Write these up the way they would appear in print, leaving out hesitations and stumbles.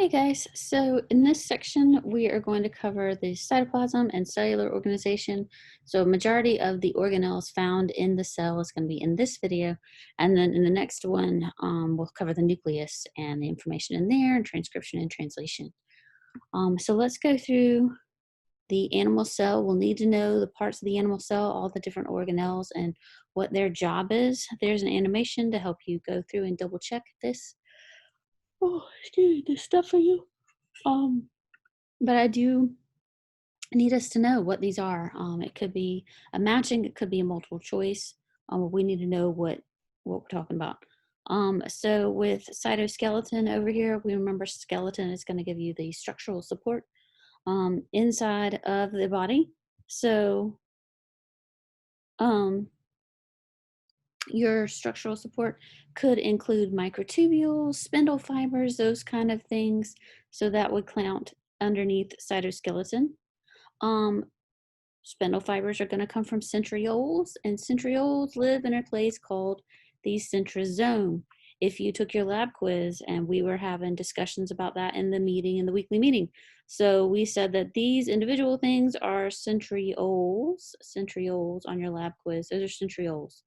Hey guys, so in this section we are going to cover the cytoplasm and cellular organization. So majority of the organelles found in the cell is going to be in this video, and then in the next one we'll cover the nucleus and the information in there and transcription and translation. So let's go through the animal cell. We'll need to know the parts of the animal cell, all the different organelles and what their job is. There's an animation to help you go through and double check this. Oh, excuse me, this stuff for you. But I do need us to know what these are. It could be a matching, it could be a multiple choice. We need to know what we're talking about. So with cytoskeleton over here, we remember skeleton is going to give you the structural support inside of the body. So um, your structural support could include microtubules, spindle fibers, those kind of things. So that would count underneath cytoskeleton. Um, Spindle fibers are going to come from centrioles, and centrioles live in a place called the centrosome. If you took your lab quiz, and we were having discussions about that in the meeting, in the weekly meeting. So we said that these individual things are centrioles on your lab quiz. Those are centrioles.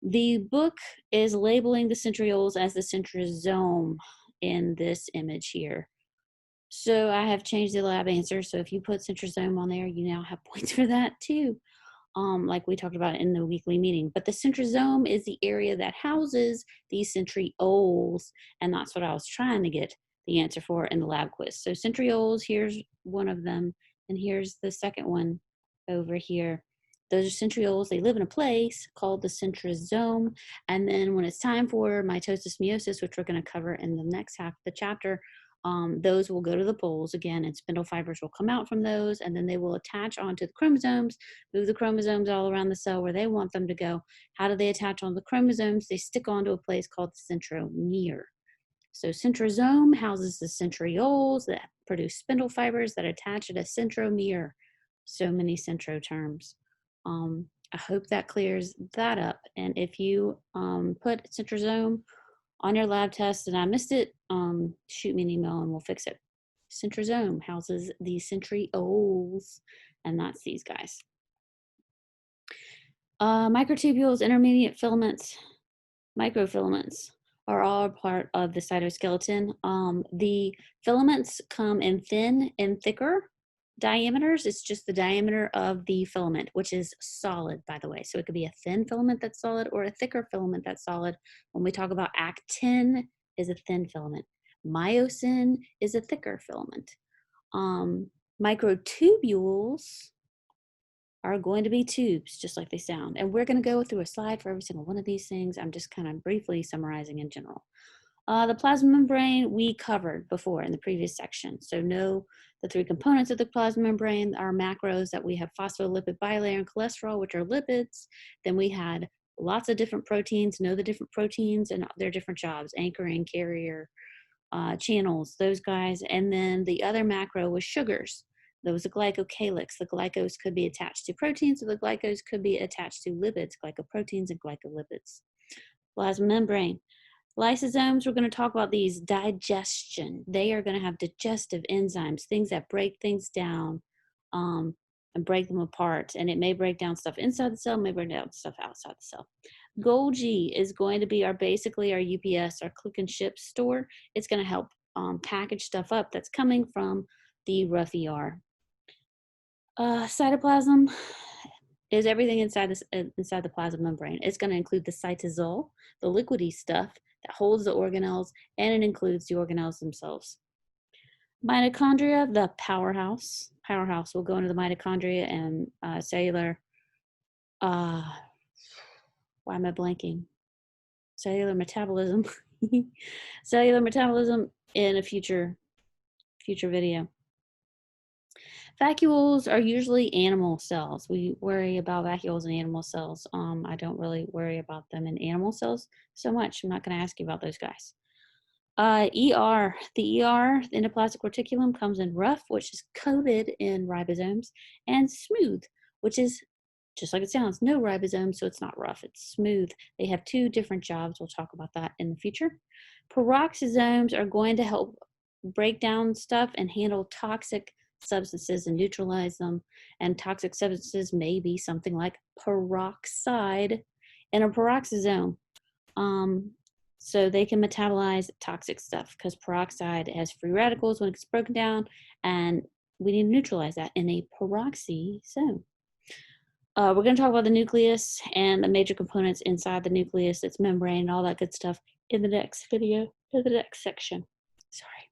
The book is labeling the centrioles as the centrosome in this image here. So I have changed the lab answer. So if you put centrosome on there, you now have points for that too, like we talked about in the weekly meeting. But the centrosome is the area that houses these centrioles, and that's what I was trying to get the answer for in the lab quiz. So centrioles, here's one of them, and here's the second one over here. Those are centrioles. They live in a place called the centrosome. And then when it's time for mitosis meiosis, which we're going to cover in the next half of the chapter, those will go to the poles again, and spindle fibers will come out from those, and then they will attach onto the chromosomes, move the chromosomes all around the cell where they want them to go. How do they attach on the chromosomes? They stick onto a place called the centromere. So centrosome houses the centrioles that produce spindle fibers that attach at a centromere. So many centro terms. I hope that clears that up. And if you put centrosome on your lab test and I missed it, shoot me an email and we'll fix it. Centrosome houses the centrioles, and that's these guys. Microtubules, intermediate filaments, microfilaments are all part of the cytoskeleton. The filaments come in thin and thicker diameters. It's just the diameter of the filament, which is solid, by the way. So it could be a thin filament that's solid or a thicker filament that's solid. When we talk about actin, is a thin filament. Myosin is a thicker filament. Microtubules are going to be tubes, just like they sound. And we're going to go through a slide for every single one of these things. I'm just kind of briefly summarizing in general. The plasma membrane we covered before in the previous section. So know the three components of the plasma membrane are macros, that we have phospholipid bilayer and cholesterol, which are lipids. Then we had lots of different proteins, know the different proteins and their different jobs, anchoring, carrier, channels, those guys. And then the other macro was sugars. There was a glycocalyx. The glycose could be attached to proteins, or the glycose could be attached to lipids, glycoproteins and glycolipids. Plasma membrane. Lysosomes, we're going to talk about these. Digestion. They are going to have digestive enzymes, things that break things down and break them apart. And it may break down stuff inside the cell, may break down stuff outside the cell. Golgi is going to be basically our UPS, our click and ship store. It's going to help package stuff up that's coming from the rough ER. Cytoplasm is everything inside the plasma membrane. It's going to include the cytosol, the liquidy stuff that holds the organelles, and it includes the organelles themselves. Mitochondria, the powerhouse. Powerhouse will go into the mitochondria and cellular. Why am I blanking? Cellular metabolism. Cellular metabolism in a future video. Vacuoles are usually animal cells. We worry about vacuoles in animal cells. I don't really worry about them in animal cells so much. I'm not going to ask you about those guys. ER. The ER, the endoplasmic reticulum, comes in rough, which is coated in ribosomes, and smooth, which is just like it sounds, no ribosomes, so it's not rough, it's smooth. They have two different jobs. We'll talk about that in the future. Peroxisomes are going to help break down stuff and handle toxic substances and neutralize them. And toxic substances may be something like peroxide and a peroxisome. So they can metabolize toxic stuff because peroxide has free radicals when it gets broken down, and we need to neutralize that in a peroxisome. We're going to talk about the nucleus and the major components inside the nucleus, its membrane, and all that good stuff in the next video, in the next section. Sorry.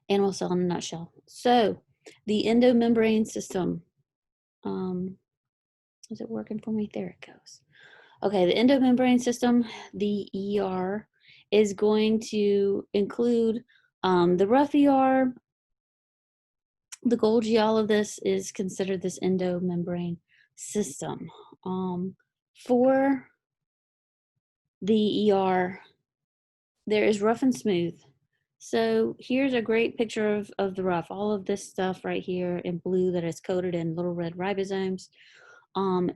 Animal cell in a nutshell. So the endomembrane system. Is it working for me? There it goes. Okay, the endomembrane system, the ER, is going to include the rough ER. The Golgi, all of this is considered this endomembrane system. For the ER, there is rough and smooth. So here's a great picture of the rough. All of this stuff right here in blue that is coated in little red ribosomes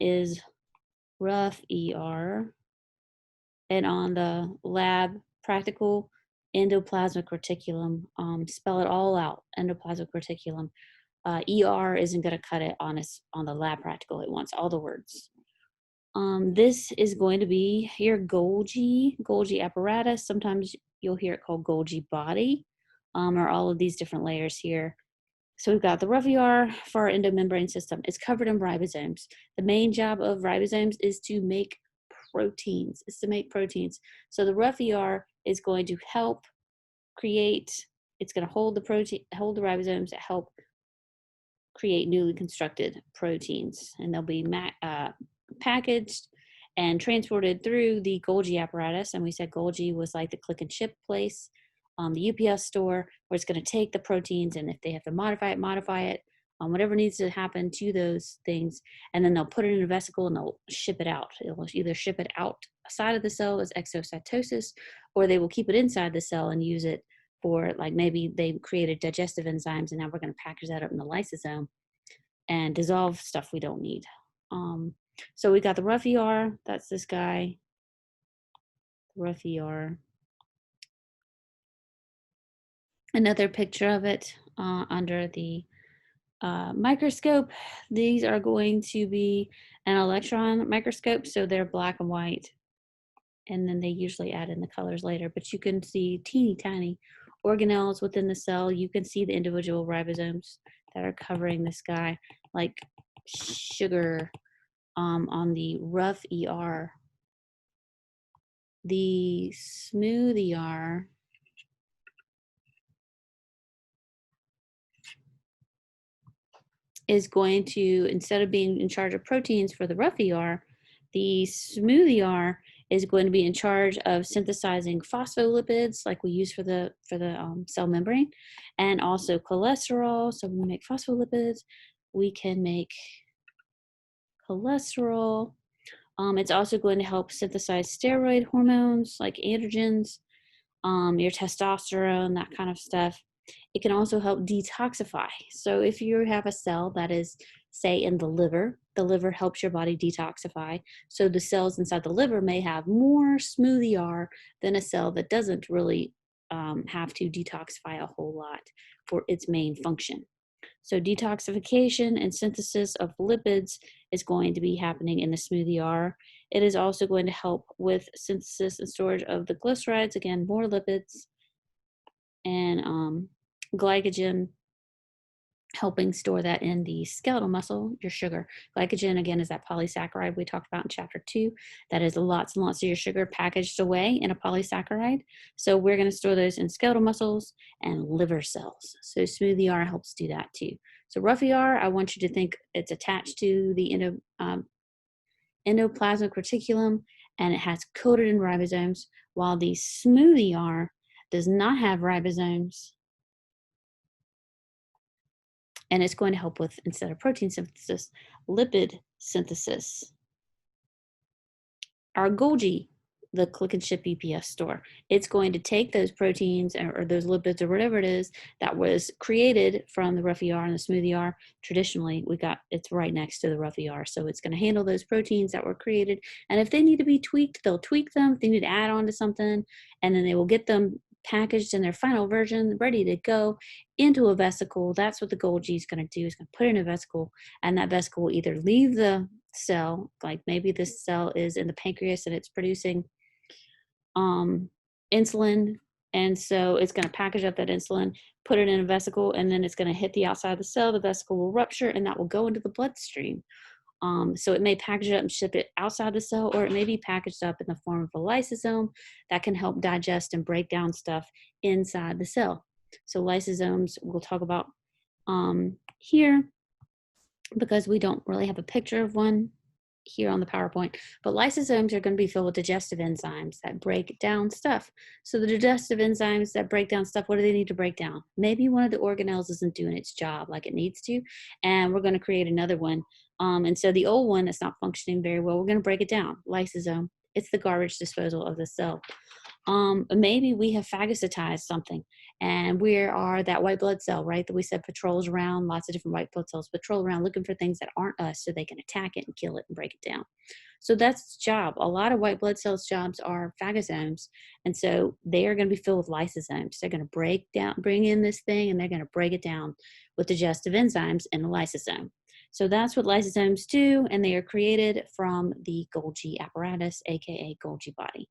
is rough ER. And on the lab practical, endoplasmic reticulum, spell it all out, endoplasmic reticulum. ER isn't going to cut it on the lab practical. It wants all the words. This is going to be your Golgi apparatus. Sometimes you'll hear it called Golgi body, or all of these different layers here. So we've got the rough ER for our endomembrane system. It's covered in ribosomes. The main job of ribosomes is to make proteins. So the rough ER is going to help create. It's going to hold the ribosomes to help create newly constructed proteins, and they'll be packaged and transported through the Golgi apparatus. And we said Golgi was like the click and ship place, the UPS store, where it's going to take the proteins, and if they have to modify it, whatever needs to happen to those things, and then they'll put it in a vesicle and they'll ship it out. It'll either ship it outside of the cell as exocytosis, or they will keep it inside the cell and use it for, like, maybe they created digestive enzymes and now we're going to package that up in the lysosome and dissolve stuff we don't need. So we got the rough ER. That's this guy, rough ER. Another picture of it under the microscope. These are going to be an electron microscope, so they're black and white, and then they usually add in the colors later, but you can see teeny tiny organelles within the cell. You can see the individual ribosomes that are covering this guy, like sugar on the rough ER. The smooth ER is going to, instead of being in charge of proteins for the rough ER, the smooth ER is going to be in charge of synthesizing phospholipids, like we use for the cell membrane, and also cholesterol. So when we make phospholipids, we can make cholesterol. It's also going to help synthesize steroid hormones like androgens, your testosterone, that kind of stuff. It can also help detoxify. So if you have a cell that is, say, in the liver helps your body detoxify. So the cells inside the liver may have more smooth ER than a cell that doesn't really have to detoxify a whole lot for its main function. So detoxification and synthesis of lipids is going to be happening in the smooth ER. It is also going to help with synthesis and storage of the glycerides, again, more lipids, and glycogen, helping store that in the skeletal muscle, your sugar. Glycogen, again, is that polysaccharide we talked about in chapter 2. That is lots and lots of your sugar packaged away in a polysaccharide. So we're going to store those in skeletal muscles and liver cells. So smooth ER helps do that too. So rough ER, I want you to think it's attached to the endoplasmic reticulum, and it has coated in ribosomes, while the smooth ER does not have ribosomes, and it's going to help with, instead of protein synthesis, lipid synthesis. Our Golgi, the click and ship UPS store, it's going to take those proteins or those lipids or whatever it is that was created from the rough ER and the smooth ER. Traditionally, it's right next to the rough ER, so it's going to handle those proteins that were created, and if they need to be tweaked, they'll tweak them. If they need to add on to something, and then they will get them packaged in their final version, ready to go into a vesicle. That's what the Golgi is going to do, is going to put it in a vesicle, and that vesicle will either leave the cell, like maybe this cell is in the pancreas and it's producing insulin, and so it's going to package up that insulin, put it in a vesicle, and then it's going to hit the outside of the cell. The vesicle will rupture, and that will go into the bloodstream. So it may package it up and ship it outside the cell, or it may be packaged up in the form of a lysosome that can help digest and break down stuff inside the cell. So lysosomes we'll talk about here, because we don't really have a picture of one here on the PowerPoint, but lysosomes are going to be filled with digestive enzymes that break down stuff. So the digestive enzymes that break down stuff, what do they need to break down? Maybe one of the organelles isn't doing its job like it needs to, and we're going to create another one. And so the old one that's not functioning very well, we're going to break it down. Lysosome, it's the garbage disposal of the cell. Maybe we have phagocytized something, and we are that white blood cell, right, that we said patrols around, lots of different white blood cells patrol around looking for things that aren't us so they can attack it and kill it and break it down. So that's its job. A lot of white blood cells' jobs are phagosomes, and so they are going to be filled with lysosomes. They're going to bring in this thing, and they're going to break it down with digestive enzymes in the lysosome. So that's what lysosomes do, and they are created from the Golgi apparatus, aka Golgi body.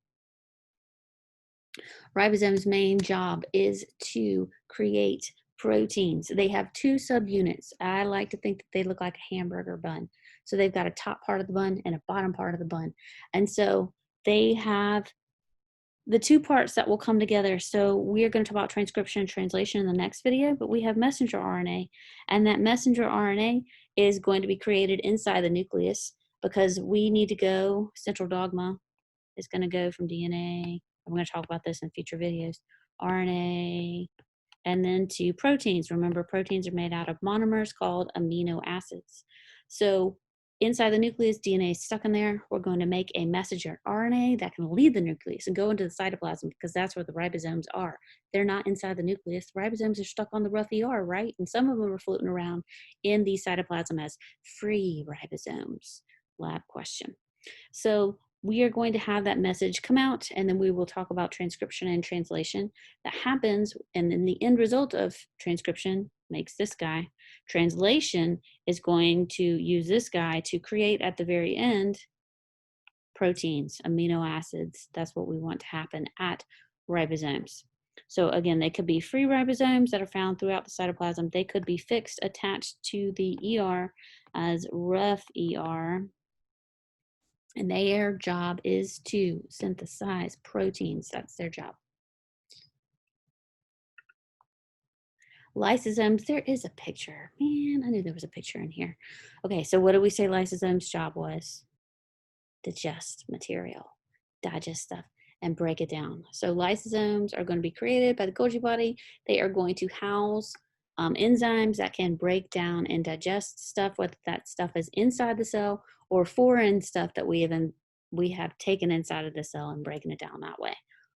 Ribosome's main job is to create proteins. They have two subunits. I like to think that they look like a hamburger bun. So they've got a top part of the bun and a bottom part of the bun. And so they have the two parts that will come together. So we're going to talk about transcription and translation in the next video, but we have messenger RNA, and that messenger RNA is going to be created inside the nucleus, because we need to go, central dogma is going to go from DNA. I'm going to talk about this in future videos. RNA, and then to proteins. Remember, proteins are made out of monomers called amino acids. So inside the nucleus, DNA is stuck in there. We're going to make a messenger RNA that can leave the nucleus and go into the cytoplasm, because that's where the ribosomes are. They're not inside the nucleus. The ribosomes are stuck on the rough ER, right? And some of them are floating around in the cytoplasm as free ribosomes. Lab question. So we are going to have that message come out, and then we will talk about transcription and translation that happens, and then the end result of transcription makes this guy. Translation is going to use this guy to create at the very end proteins, amino acids. That's what we want to happen at ribosomes. So again, they could be free ribosomes that are found throughout the cytoplasm. They could be fixed, attached to the ER as rough ER. And their job is to synthesize proteins. That's their job. Lysosomes, there is a picture. Man, I knew there was a picture in here. Okay, so what did we say lysosomes' job was? Digest material, digest stuff, and break it down. So lysosomes are going to be created by the Golgi body. They are going to house enzymes that can break down and digest stuff, whether that stuff is inside the cell or foreign stuff that we have taken inside of the cell and breaking it down that way.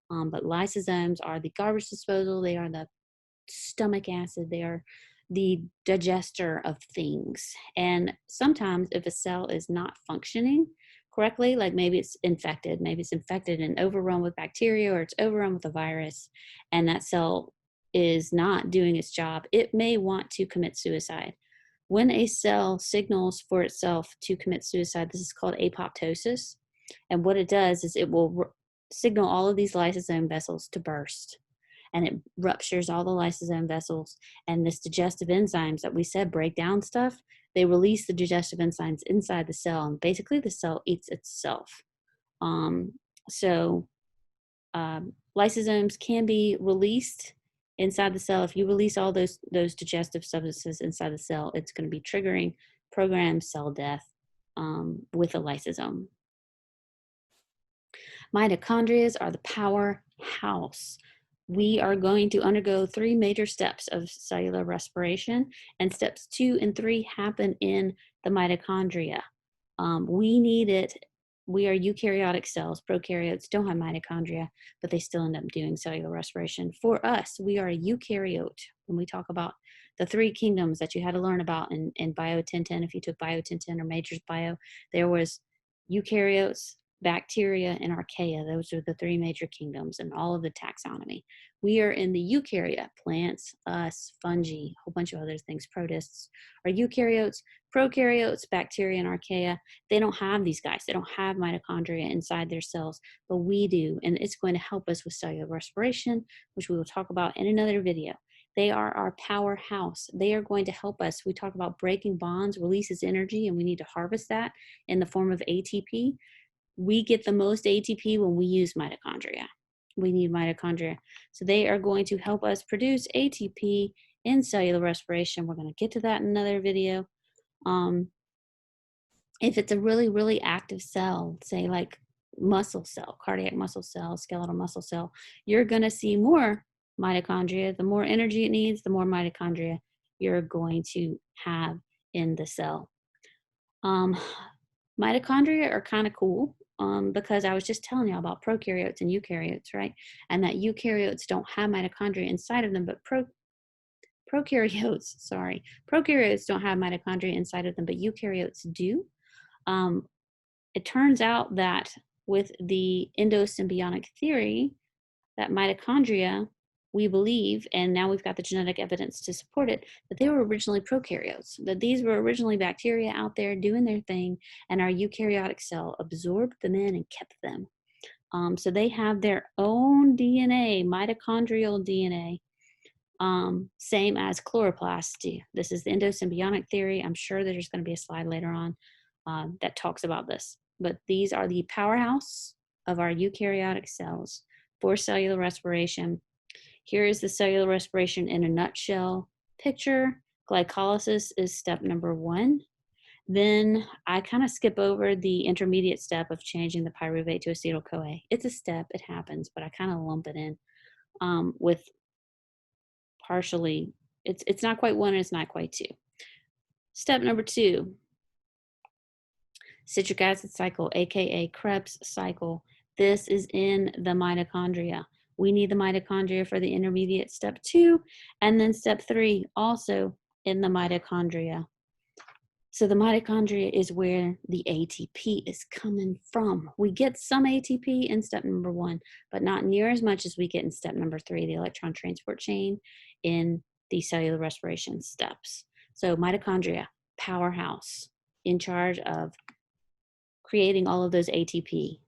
But lysosomes are the garbage disposal. They are the stomach acid. They are the digester of things. And sometimes if a cell is not functioning correctly, like maybe it's infected and overrun with bacteria, or it's overrun with a virus, and that cell is not doing its job, it may want to commit suicide. When a cell signals for itself to commit suicide, this is called apoptosis. And what it does is it will signal all of these lysosome vessels to burst. And it ruptures all the lysosome vessels. And this digestive enzymes that we said break down stuff, they release the digestive enzymes inside the cell. And basically the cell eats itself. Lysosomes can be released inside the cell. If you release all those digestive substances inside the cell, it's going to be triggering programmed cell death with a lysosome. Mitochondria are the powerhouse. We are going to undergo 3 major steps of cellular respiration, and steps 2 and 3 happen in the mitochondria. We need it. We are eukaryotic cells. Prokaryotes don't have mitochondria, but they still end up doing cellular respiration. For us, we are a eukaryote. When we talk about the 3 kingdoms that you had to learn about in Bio 1010, if you took Bio 1010 or Majors Bio, there was eukaryotes, bacteria, and archaea. Those are the three major kingdoms in all of the taxonomy. We are in the eukaryote, plants, us, fungi, a whole bunch of other things, protists are eukaryotes. Prokaryotes, bacteria and archaea, they don't have these guys. They don't have mitochondria inside their cells, but we do, and it's going to help us with cellular respiration, which we will talk about in another video. They are our powerhouse. They are going to help us. We talk about breaking bonds, releases energy, and we need to harvest that in the form of ATP. We get the most ATP when we use mitochondria. We need mitochondria. So they are going to help us produce ATP in cellular respiration. We're going to get to that in another video. If it's a really, really active cell, say like muscle cell, cardiac muscle cell, skeletal muscle cell, you're going to see more mitochondria. The more energy it needs, the more mitochondria you're going to have in the cell. Mitochondria are kind of cool because I was just telling you about prokaryotes and eukaryotes, right? And that eukaryotes don't have mitochondria inside of them, but prokaryotes don't have mitochondria inside of them, but eukaryotes do. It turns out that with the endosymbiotic theory, that mitochondria, we believe, and now we've got the genetic evidence to support it, that they were originally prokaryotes, that these were originally bacteria out there doing their thing, and our eukaryotic cell absorbed them in and kept them. So they have their own DNA, mitochondrial DNA, same as chloroplasts do. This is the endosymbiotic theory. I'm sure there's going to be a slide later on that talks about this. But these are the powerhouse of our eukaryotic cells for cellular respiration. Here is the cellular respiration in a nutshell picture. Glycolysis is step number 1. Then I kind of skip over the intermediate step of changing the pyruvate to acetyl-CoA. It's a step, it happens, but I kind of lump it in with partially, it's not quite 1 and it's not quite 2. Step number 2, citric acid cycle, aka Krebs cycle. This is in the mitochondria. We need the mitochondria for the intermediate step 2, and then step 3 also in the mitochondria. So the mitochondria is where the ATP is coming from. We get some ATP in step number 1, but not near as much as we get in step number 3, the electron transport chain in the cellular respiration steps. So mitochondria, powerhouse, in charge of creating all of those ATP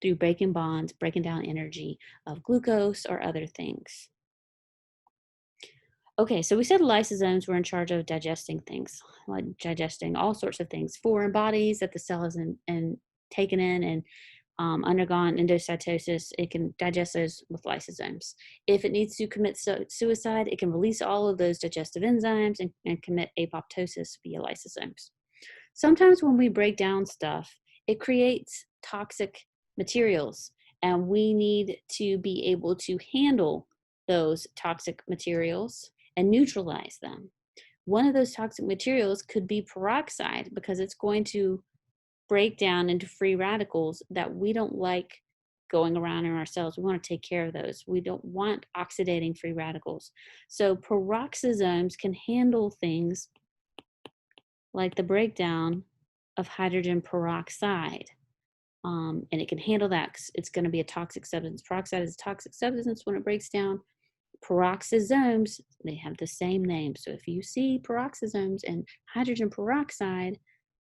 through breaking bonds, breaking down energy of glucose or other things. Okay, so we said lysosomes were in charge of digesting things, like digesting all sorts of things, foreign bodies that the cell has taken in and undergone endocytosis. It can digest those with lysosomes. If it needs to commit suicide, it can release all of those digestive enzymes and commit apoptosis via lysosomes. Sometimes when we break down stuff, it creates toxic materials, and we need to be able to handle those toxic materials and neutralize them. One of those toxic materials could be peroxide, because it's going to break down into free radicals that we don't like going around in our cells. We want to take care of those. We don't want oxidating free radicals. So peroxisomes can handle things like the breakdown of hydrogen peroxide. And it can handle that. It's going to be a toxic substance. Peroxide is a toxic substance when it breaks down. Peroxisomes, they have the same name. So if you see peroxisomes and hydrogen peroxide,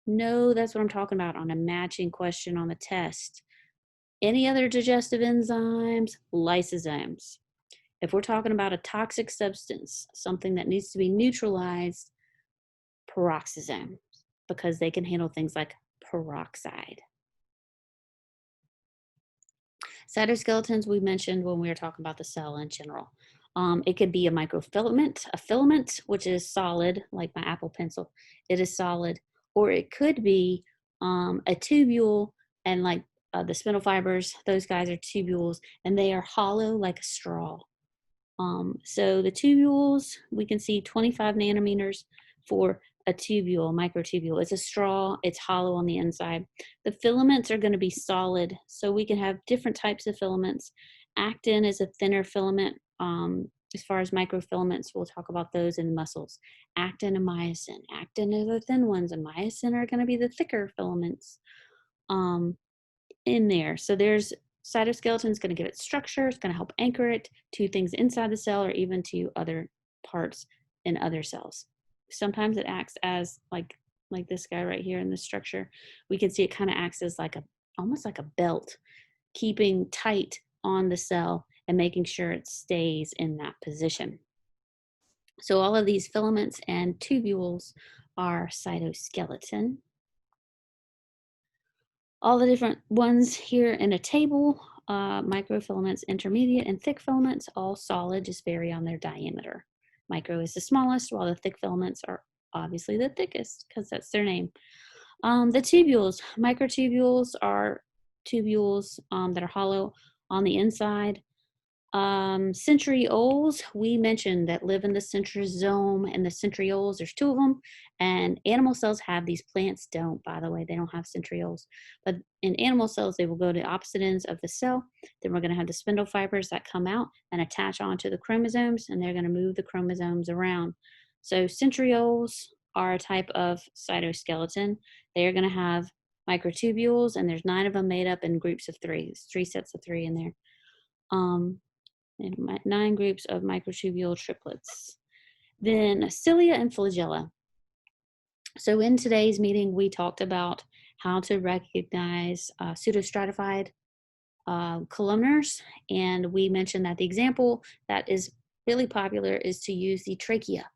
know that's what I'm talking about on a matching question on the test. Any other digestive enzymes? Lysosomes. If we're talking about a toxic substance, something that needs to be neutralized, peroxisomes, because they can handle things like peroxide. Cytoskeletons we mentioned when we were talking about the cell in general. It could be a microfilament, a filament, which is solid, like my Apple Pencil. It is solid. Or it could be a tubule, and like the spindle fibers, those guys are tubules, and they are hollow like a straw. So the tubules, we can see 25 nanometers for a tubule, microtubule. It's a straw, it's hollow on the inside. The filaments are going to be solid, so we can have different types of filaments. Actin is a thinner filament. As far as microfilaments, we'll talk about those in muscles. Actin and myosin. Actin are the thin ones, and myosin are going to be the thicker filaments. in there. So there's cytoskeleton is going to give it structure. It's going to help anchor it to things inside the cell or even to other parts in other cells. Sometimes it acts as like this guy right here in the structure. We can see it kind of acts as like a almost like a belt, keeping tight on the cell and making sure it stays in that position. So all of these filaments and tubules are cytoskeleton. All the different ones here in a table, microfilaments, intermediate, and thick filaments, all solid, just vary on their diameter. Micro is the smallest, while the thick filaments are obviously the thickest because that's their name. The tubules, microtubules are tubules that are hollow on the inside. Centrioles, we mentioned that live in the centrosome and the centrioles, there's two of them, and animal cells have these. Plants don't, by the way, they don't have centrioles. But in animal cells, they will go to opposite ends of the cell. Then we're going to have the spindle fibers that come out and attach onto the chromosomes, and they're going to move the chromosomes around. So centrioles are a type of cytoskeleton. They are going to have microtubules, and there's 9 of them made up in groups of 3. There's 3 sets of 3 in there. And 9 groups of microtubule triplets. Then cilia and flagella. So in today's meeting, we talked about how to recognize pseudostratified columnars, and we mentioned that the example that is really popular is to use the trachea.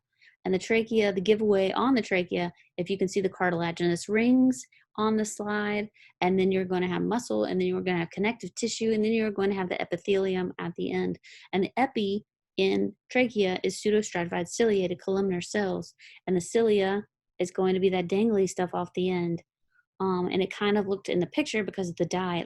And the trachea, the giveaway on the trachea, if you can see the cartilaginous rings on the slide, and then you're going to have muscle, and then you're going to have connective tissue, and then you're going to have the epithelium at the end. And the epi in trachea is pseudostratified ciliated columnar cells, and the cilia is going to be that dangly stuff off the end. And it kind of looked in the picture because of the dye,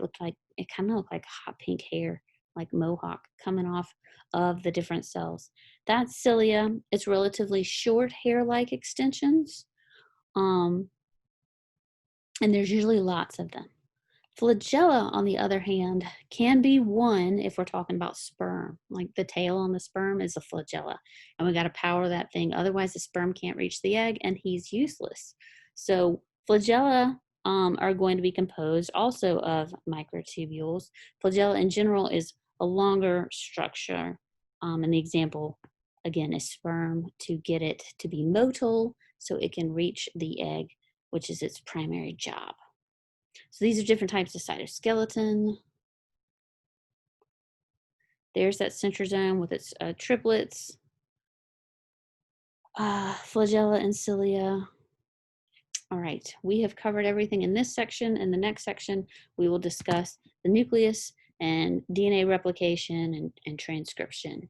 it kind of looked like hot pink hair, like mohawk coming off of the different cells. That's cilia. It's relatively short hair-like extensions. And there's usually lots of them. Flagella, on the other hand, can be one if we're talking about sperm. Like the tail on the sperm is a flagella, and we got to power that thing. Otherwise, the sperm can't reach the egg, and he's useless. So flagella are going to be composed also of microtubules. Flagella in general is a longer structure, and the example, again, is sperm to get it to be motile so it can reach the egg, which is its primary job. So these are different types of cytoskeleton. There's that centrosome with its triplets, flagella and cilia. All right, we have covered everything in this section. In the next section, we will discuss the nucleus and DNA replication and transcription.